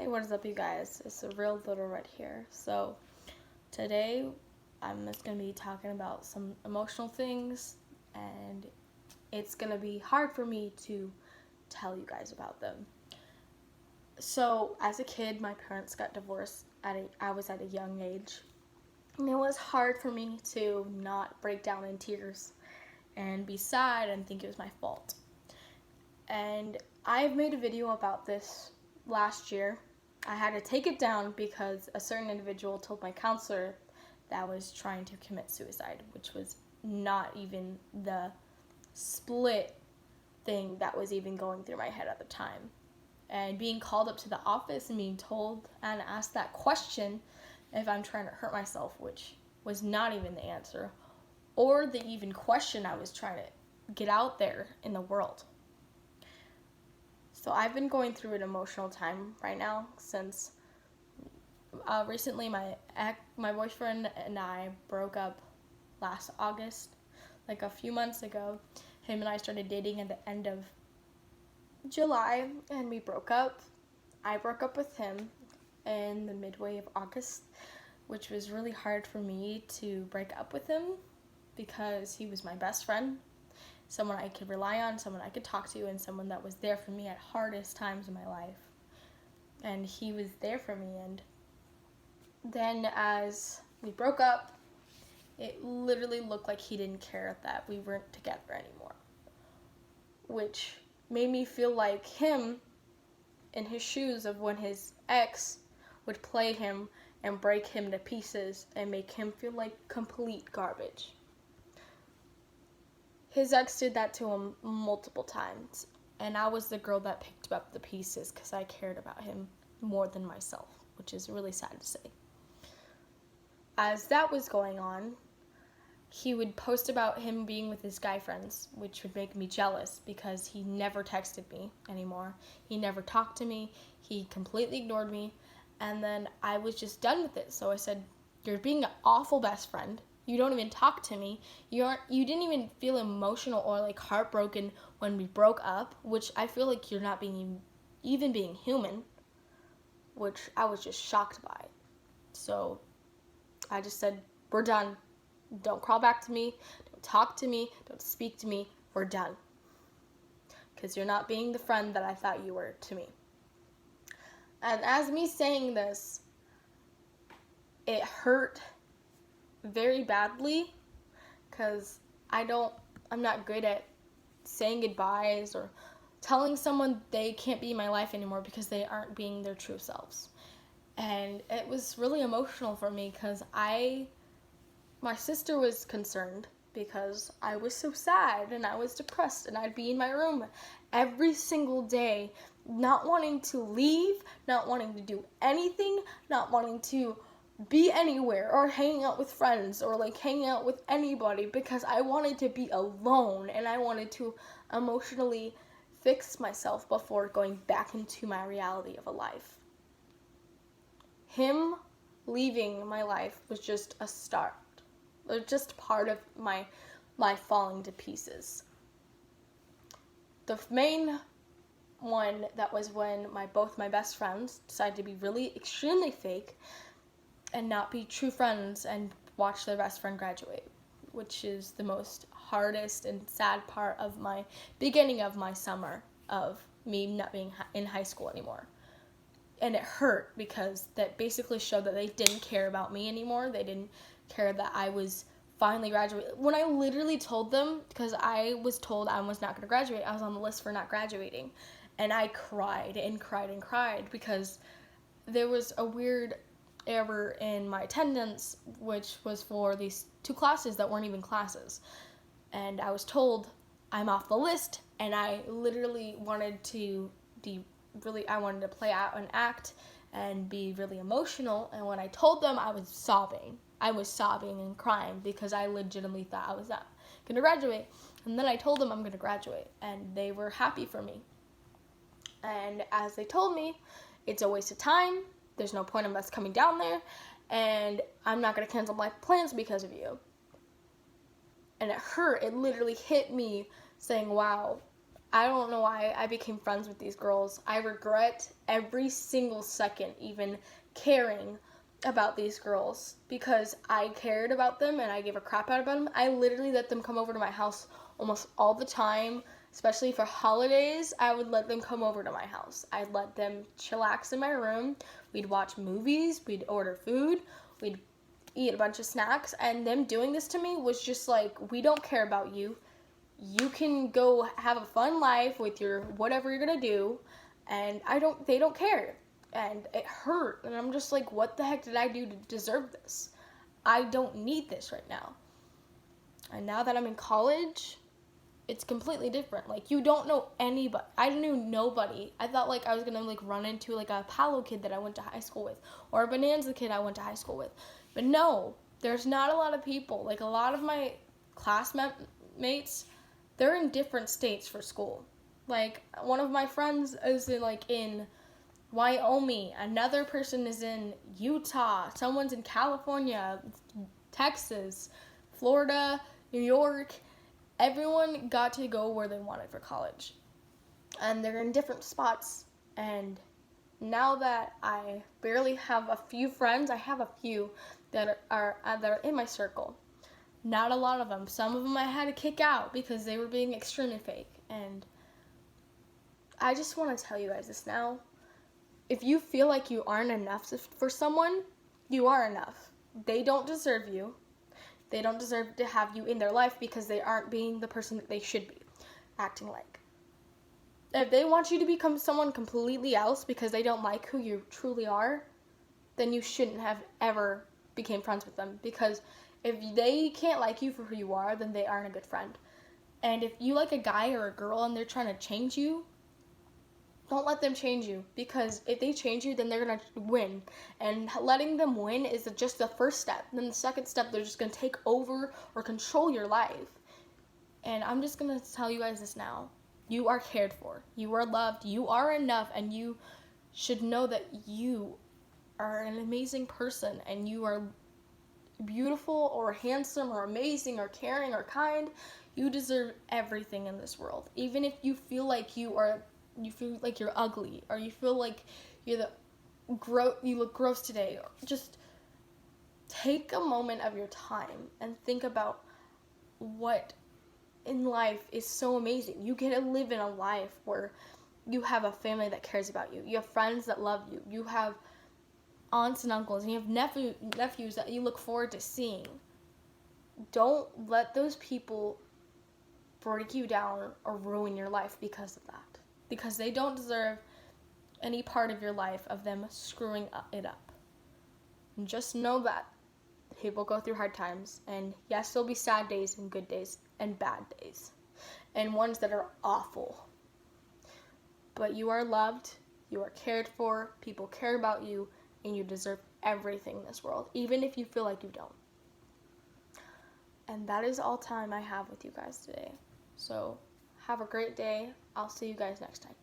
Hey, what is up, you guys? It's a real little red here. So, today I'm just going to be talking about some emotional things, and it's going to be hard for me to tell you guys about them. So, as a kid, my parents got divorced I was at a young age, and it was hard for me to not break down in tears and be sad and think it was my fault. And I've made a video about this last year. I had to take it down because a certain individual told my counselor that I was trying to commit suicide, which was not even the split thing that was even going through my head at the time. And being called up to the office and being told and asked that question if I'm trying to hurt myself, which was not even the answer, or the even question I was trying to get out there in the world. So I've been going through an emotional time right now since recently my boyfriend and I broke up last August, like a few months ago. Him and I started dating at the end of July, and we broke up. I broke up with him in the midway of August, which was really hard for me to break up with him because he was my best friend, someone I could rely on, someone I could talk to, and someone that was there for me at hardest times in my life. And he was there for me. And then as we broke up, it literally looked like he didn't care that we weren't together anymore, which made me feel like him in his shoes of when his ex would play him and break him to pieces and make him feel like complete garbage. His ex did that to him multiple times, and I was the girl that picked up the pieces because I cared about him more than myself, which is really sad to say. As that was going on, he would post about him being with his guy friends, which would make me jealous because he never texted me anymore. He never talked to me. He completely ignored me, and then I was just done with it. So I said, "You're being an awful best friend. You don't even talk to me. You didn't even feel emotional or like heartbroken when we broke up," which I feel like you're not being even being human, which I was just shocked by. So I just said, "We're done. Don't crawl back to me. Don't talk to me. Don't speak to me. We're done. Because you're not being the friend that I thought you were to me." And as me saying this, it hurt very badly because I'm not good at saying goodbyes or telling someone they can't be in my life anymore because they aren't being their true selves. And it was really emotional for me because my sister was concerned because I was so sad and I was depressed, and I'd be in my room every single day not wanting to leave, not wanting to do anything, not wanting to be anywhere or hanging out with friends or like hanging out with anybody because I wanted to be alone and I wanted to emotionally fix myself before going back into my reality of a life. Him leaving my life was just a start, or just part of my falling to pieces. The main one that was when both my best friends decided to be really extremely fake and not be true friends and watch their best friend graduate, which is the most hardest and sad part of my beginning of my summer of me not being in high school anymore. And it hurt because that basically showed that they didn't care about me anymore. They didn't care that I was finally graduating. When I literally told them, because I was told I was not going to graduate, I was on the list for not graduating. And I cried and cried and cried because there was a weird error in my attendance, which was for these two classes that weren't even classes. And I was told I'm off the list, and I literally wanted to I wanted to play out an act and be really emotional. And when I told them, I was sobbing. I was sobbing and crying because I legitimately thought I was not going to graduate. And then I told them I'm going to graduate, and they were happy for me. And as they told me, it's a waste of time. There's no point in us coming down there, and I'm not going to cancel my plans because of you. And it hurt. It literally hit me saying, wow, I don't know why I became friends with these girls. I regret every single second even caring about these girls because I cared about them and I gave a crap out about them. I literally let them come over to my house almost all the time, especially for holidays. I would let them come over to my house. I'd let them chillax in my room. We'd watch movies, we'd order food, we'd eat a bunch of snacks, and them doing this to me was just like, we don't care about you. You can go have a fun life with your whatever you're gonna do, and they don't care. And it hurt, and I'm just like, what the heck did I do to deserve this? I don't need this right now. And now that I'm in college, it's completely different. Like, you don't know anybody. I knew nobody. I thought like I was gonna like run into like a Palo kid that I went to high school with, or a Bonanza kid I went to high school with. But no, there's not a lot of people. Like, a lot of my classmates, they're in different states for school. Like, one of my friends is in Wyoming, another person is in Utah, someone's in California, Texas, Florida, New York. Everyone got to go where they wanted for college. And they're in different spots. And now that I barely have a few friends, I have a few that are in my circle. Not a lot of them. Some of them I had to kick out because they were being extremely fake. And I just want to tell you guys this now. If you feel like you aren't enough for someone, you are enough. They don't deserve you. They don't deserve to have you in their life because they aren't being the person that they should be acting like. If they want you to become someone completely else because they don't like who you truly are, then you shouldn't have ever became friends with them, because if they can't like you for who you are, then they aren't a good friend. And if you like a guy or a girl and they're trying to change you, don't let them change you, because if they change you, then they're going to win. And letting them win is just the first step. And then the second step, they're just going to take over or control your life. And I'm just going to tell you guys this now. You are cared for. You are loved. You are enough. And you should know that you are an amazing person. And you are beautiful or handsome or amazing or caring or kind. You deserve everything in this world. Even if you feel like you feel like you're ugly, or you feel like you look gross today, or just take a moment of your time and think about what in life is so amazing. You get to live in a life where you have a family that cares about you. You have friends that love you. You have aunts and uncles, and you have nephews that you look forward to seeing. Don't let those people break you down or ruin your life because of that. Because they don't deserve any part of your life of them screwing it up. And just know that people go through hard times, and yes, there'll be sad days and good days and bad days, and ones that are awful. But you are loved, you are cared for, people care about you, and you deserve everything in this world, even if you feel like you don't. And that is all time I have with you guys today. So have a great day. I'll see you guys next time.